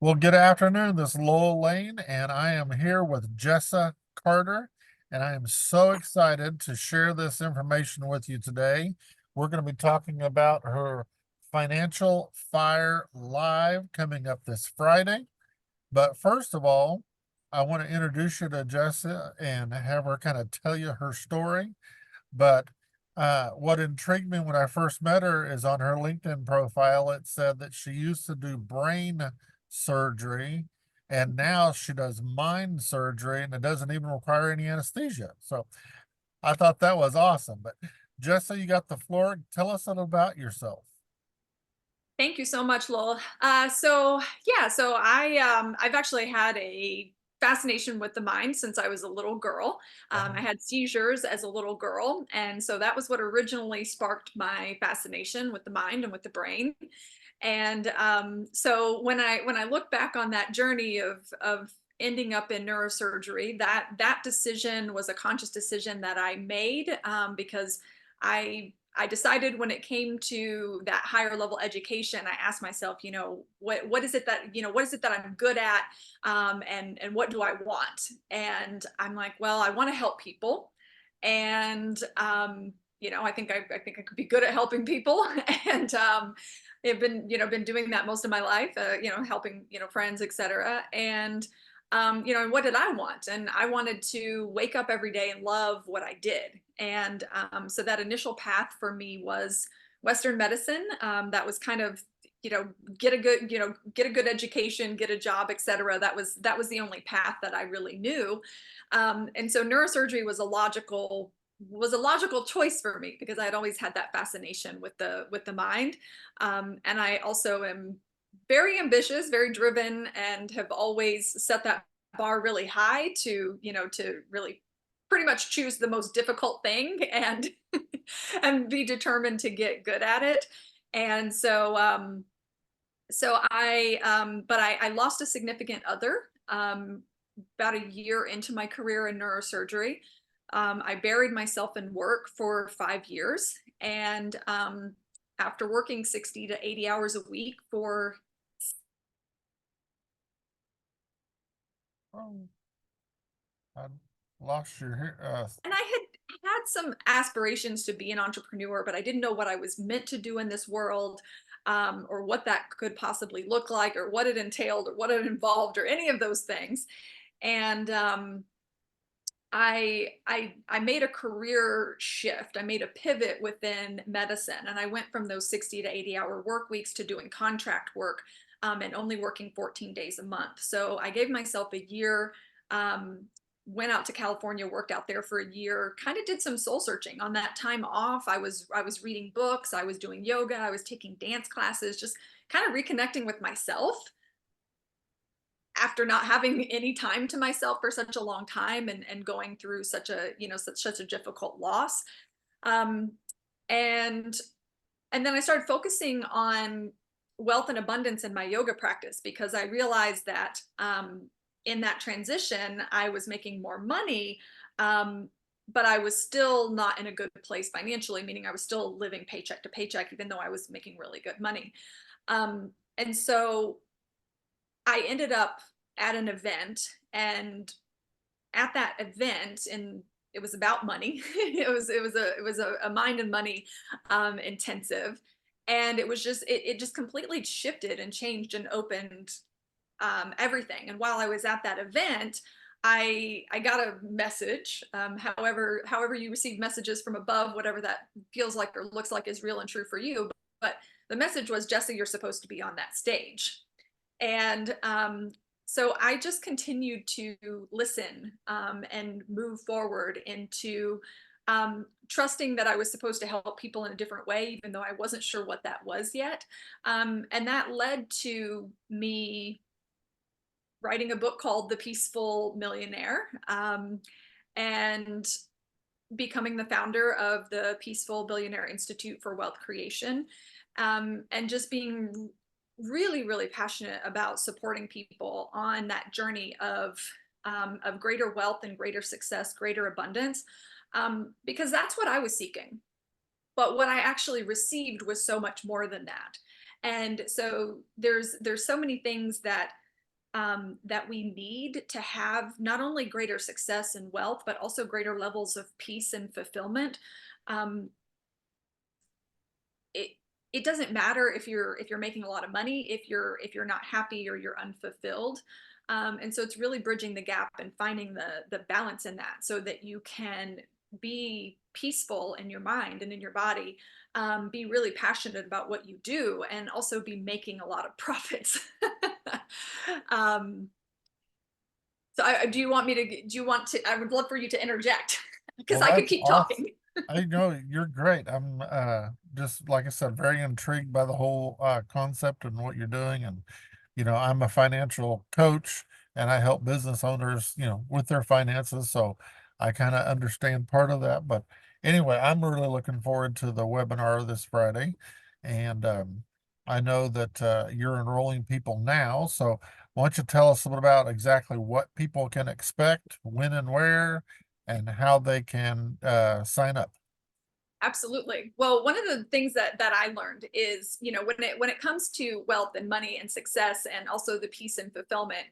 Well, good afternoon. This is Lowell Lane, and I am here with Jessa Carter, and I am so excited to share this information with you today. We're going to be talking about her Financial Fire Live coming up this Friday. But first of all, I want to introduce you to Jessa and have her kind of tell you her story. But what intrigued me when I first met her is on her LinkedIn profile, it said that she used to do brain surgery and now she does mind surgery and it doesn't even require any anesthesia. So I thought that was awesome. But Jessa, you got the floor. Tell us a little about yourself. Thank you so much, Lowell. I've actually had a fascination with the mind since I was a little girl. I had seizures as a little girl, and so that was what originally sparked my fascination with the mind and with the brain. And so when I look back on that journey of ending up in neurosurgery, that decision was a conscious decision that I made because I decided when it came to that higher level education, I asked myself, what is it that what is it that I'm good at, and what do I want? And I'm like, well, I want to help people, and I think I could be good at helping people, and I've been doing that most of my life, helping friends, etc. And what did I want? And I wanted to wake up every day and love what I did. And so that initial path for me was Western medicine. That was kind of, get a good education, get a job, etc. That was the only path that I really knew. And so neurosurgery was a logical choice for me because I had always had that fascination with the mind. And I also am very ambitious, very driven, and have always set that bar really high to really pretty much choose the most difficult thing and and be determined to get good at it. And but I lost a significant other about a year into my career in neurosurgery. I buried myself in work for 5 years, and after working 60 to 80 hours a week for Oh, I lost your hair. and I had some aspirations to be an entrepreneur, but I didn't know what I was meant to do in this world, or what that could possibly look like, or what it entailed, or what it involved, or any of those things. And I made a career shift. I made a pivot within medicine, and I went from those 60 to 80-hour work weeks to doing contract work, and only working 14 days a month. So I gave myself a year. Went out to California, worked out there for a year, kind of did some soul searching on that time off. I was reading books, I was doing yoga, I was taking dance classes, just kind of reconnecting with myself after not having any time to myself for such a long time, and going through such a difficult loss. Um, and and then I started focusing on wealth and abundance in my yoga practice because I realized that in that transition, I was making more money, um, but I was still not in a good place financially, meaning I was still living paycheck to paycheck, even though I was making really good money. And so I ended up at an event, and at that event, and it was about money. It was a mind and money intensive, and it just completely shifted and changed and opened everything. And while I was at that event, I got a message. However you receive messages from above, whatever that feels like or looks like is real and true for you. But the message was, Jesse, you're supposed to be on that stage. And so I just continued to listen, and move forward into trusting that I was supposed to help people in a different way, even though I wasn't sure what that was yet. And that led to me writing a book called The Peaceful Millionaire, and becoming the founder of the Peaceful Billionaire Institute for Wealth Creation, and just being really, really passionate about supporting people on that journey of greater wealth and greater success, greater abundance, because that's what I was seeking. But what I actually received was so much more than that. And so there's so many things that that we need to have not only greater success and wealth, but also greater levels of peace and fulfillment. Um, it it doesn't matter if you're making a lot of money if you're not happy or you're unfulfilled. And so it's really bridging the gap and finding the balance in that so that you can be peaceful in your mind and in your body, be really passionate about what you do, and also be making a lot of profits. um, do you want me to do you want to I would love for you to interject because Well, I could that's keep awesome. talking. I know you're great. I'm just like I said, very intrigued by the whole concept and what you're doing. And I'm a financial coach and I help business owners, with their finances. So I kind of understand part of that. But anyway, I'm really looking forward to the webinar this Friday. And I know that you're enrolling people now. So why don't you tell us a little about exactly what people can expect, when and where, and how they can sign up. Absolutely. Well, one of the things that I learned is, when it comes to wealth and money and success, and also the peace and fulfillment,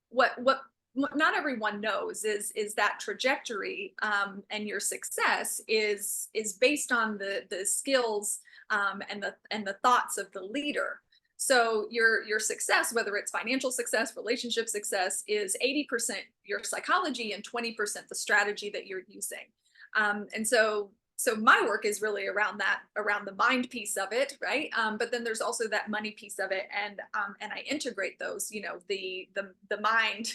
what not everyone knows is that trajectory, and your success is based on the skills, and the thoughts of the leader. So your success, whether it's financial success, relationship success, is 80% your psychology and 20% the strategy that you're using. And so my work is really around the mind piece of it, right? But then there's also that money piece of it, and I integrate those, the mind,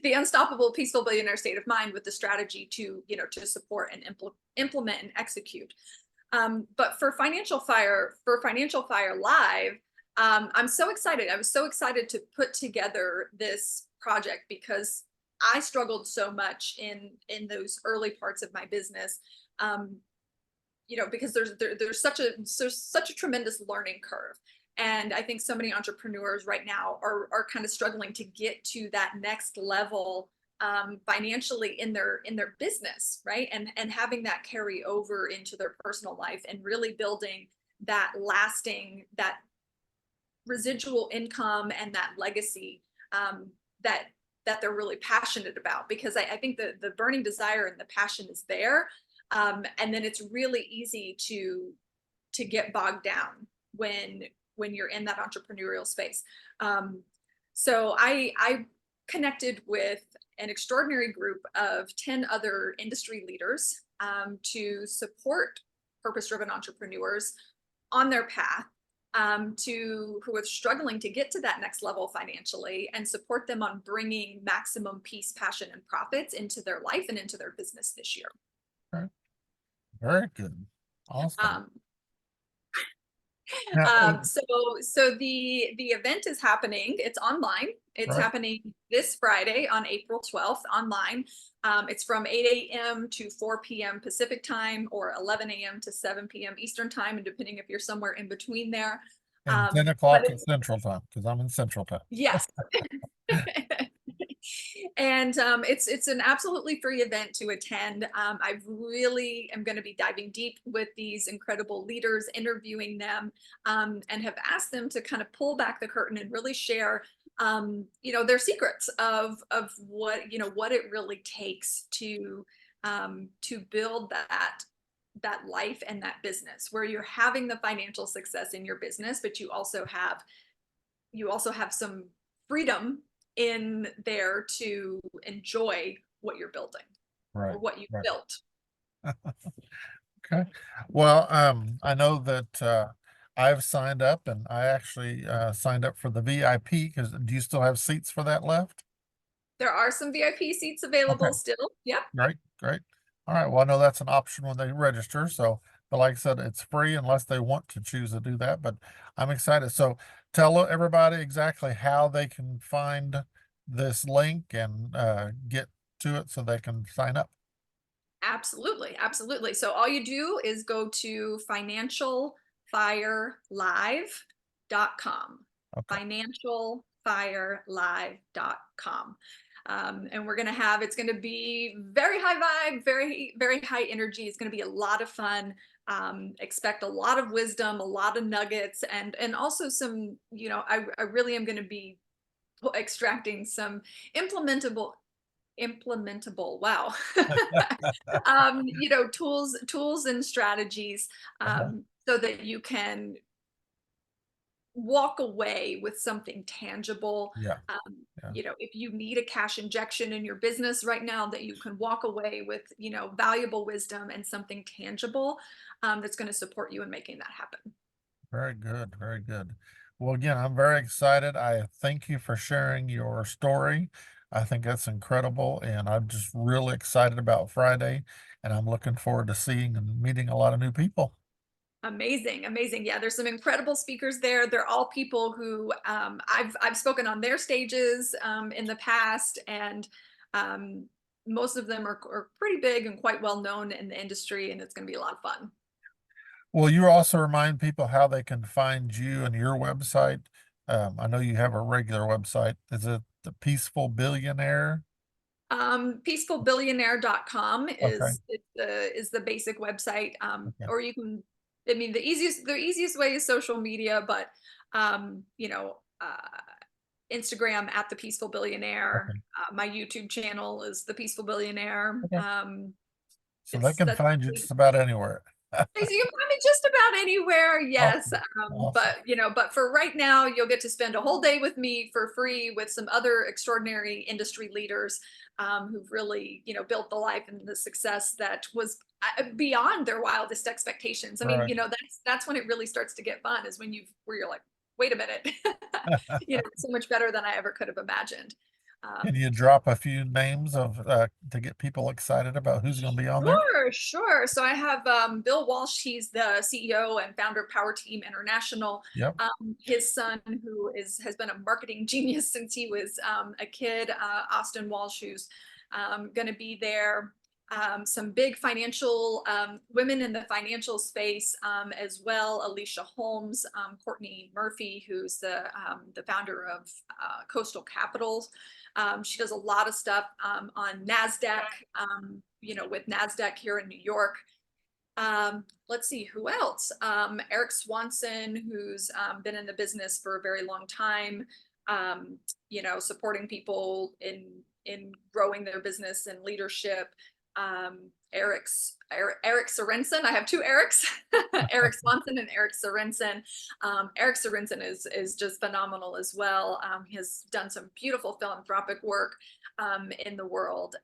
the unstoppable peaceful billionaire state of mind, with the strategy to support and implement and execute. But for Financial Fire Live, I'm so excited. I was so excited to put together this project because I struggled so much in those early parts of my business. Um, because there's such a tremendous learning curve. And I think so many entrepreneurs right now are kind of struggling to get to that next level, financially in their business, right? And having that carry over into their personal life, and really building that residual income and that legacy, that they're really passionate about. Because I think the burning desire and the passion is there, and then it's really easy to get bogged down when you're in that entrepreneurial space. Um, so I connected with an extraordinary group of 10 other industry leaders, to support purpose-driven entrepreneurs on their path, to who are struggling to get to that next level financially, and support them on bringing maximum peace, passion, and profits into their life and into their business this year. Okay, very good. Awesome. Um, Now, so the event is happening. It's online. It's right, happening this Friday on April 12th online. It's from 8 a.m. to 4 p.m. Pacific time, or 11 a.m. to 7 p.m. Eastern time, and depending if you're somewhere in between there. and 10 But o'clock at it's Central Time, because I'm in Central Time. Yes. And it's an absolutely free event to attend. I really am going to be diving deep with these incredible leaders, interviewing them, and have asked them to kind of pull back the curtain and really share, their secrets of what it really takes to build that life and that business, where you're having the financial success in your business, but you also have some freedom in there to enjoy what you're building, Right, or what you right. built. Okay. Well, I know that I've signed up and I actually signed up for the VIP because do you still have seats for that left? There are some VIP seats Okay, available still. Yep. great, great. All right. Well, I know that's an option when they register. So, but like I said, it's free unless they want to choose to do that. But I'm excited. So tell everybody exactly how they can find this link and get to it so they can sign up. Absolutely. Absolutely. So all you do is go to financialfirelive.com. Okay. Financialfirelive.com. And it's going to be very high vibe, very, very high energy. It's going to be a lot of fun. Expect a lot of wisdom, a lot of nuggets, and also some, I really am going to be extracting some implementable wow tools and strategies Uh-huh. so that you can walk away with something tangible. Yeah, yeah. If you need a cash injection in your business right now, that you can walk away with, valuable wisdom and something tangible that's going to support you in making that happen. Very good, very good. Well, again, I'm very excited. I thank you for sharing your story. I think that's incredible, and I'm just really excited about Friday, and I'm looking forward to seeing and meeting a lot of new people. Amazing, amazing. Yeah, there's some incredible speakers there. They're all people who I've spoken on their stages in the past, and um, most of them are pretty big and quite well known in the industry, and it's going to be a lot of fun. Will you also remind people how they can find you and your website? I know you have a regular website. Is it the Peaceful Billionaire? Peacefulbillionaire.com Okay, is the basic website. okay, Or you can, I mean, the easiest way is social media, but Instagram at the Peaceful Billionaire. okay, My YouTube channel is the Peaceful Billionaire. okay. So they It's can that's find you just about anywhere. So you can find me just about anywhere, yes. Awesome, awesome. But for right now, you'll get to spend a whole day with me for free with some other extraordinary industry leaders who've really, built the life and the success that was beyond their wildest expectations. I mean, Right. that's when it really starts to get fun, is when where you're like, wait a minute, it's so much better than I ever could have imagined. Can Um, you drop a few names of to get people excited about who's going to be on there? Sure, sure. So I have Bill Walsh. He's the CEO and founder of Power Team International. Yep. His son, who has been a marketing genius since he was a kid, Austin Walsh, who's going to be there. Some big financial women in the financial space as well. Alicia Holmes, Courtney Murphy, who's the founder of Coastal Capitals. She does a lot of stuff on NASDAQ, with NASDAQ here in New York. Let's see who else. Eric Swanson, who's been in the business for a very long time, supporting people in growing their business and leadership. Eric Sorensen. I have two Erics, Eric Swanson and Eric Sorensen. Eric Sorensen is just phenomenal as well. He has done some beautiful philanthropic work in the world.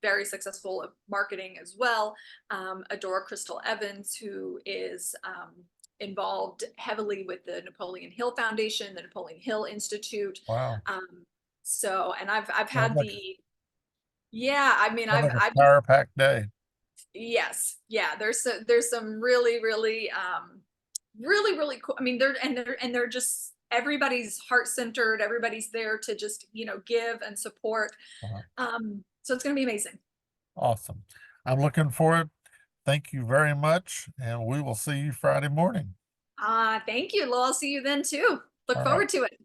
Very successful at marketing as well. Adora Crystal Evans, who is involved heavily with the Napoleon Hill Foundation, the Napoleon Hill Institute. Wow. And I've Sounds had like yeah, I mean, sounds like a I've power packed day. yes, yeah. There's some really, really, really, really cool. I mean, they're just everybody's heart centered. Everybody's there to just give and support. Uh, So it's going to be amazing. awesome. I'm looking forward. Thank you very much, and we will see you Friday morning. Thank you, Lowell. I'll see you then too. Look All right. forward to it.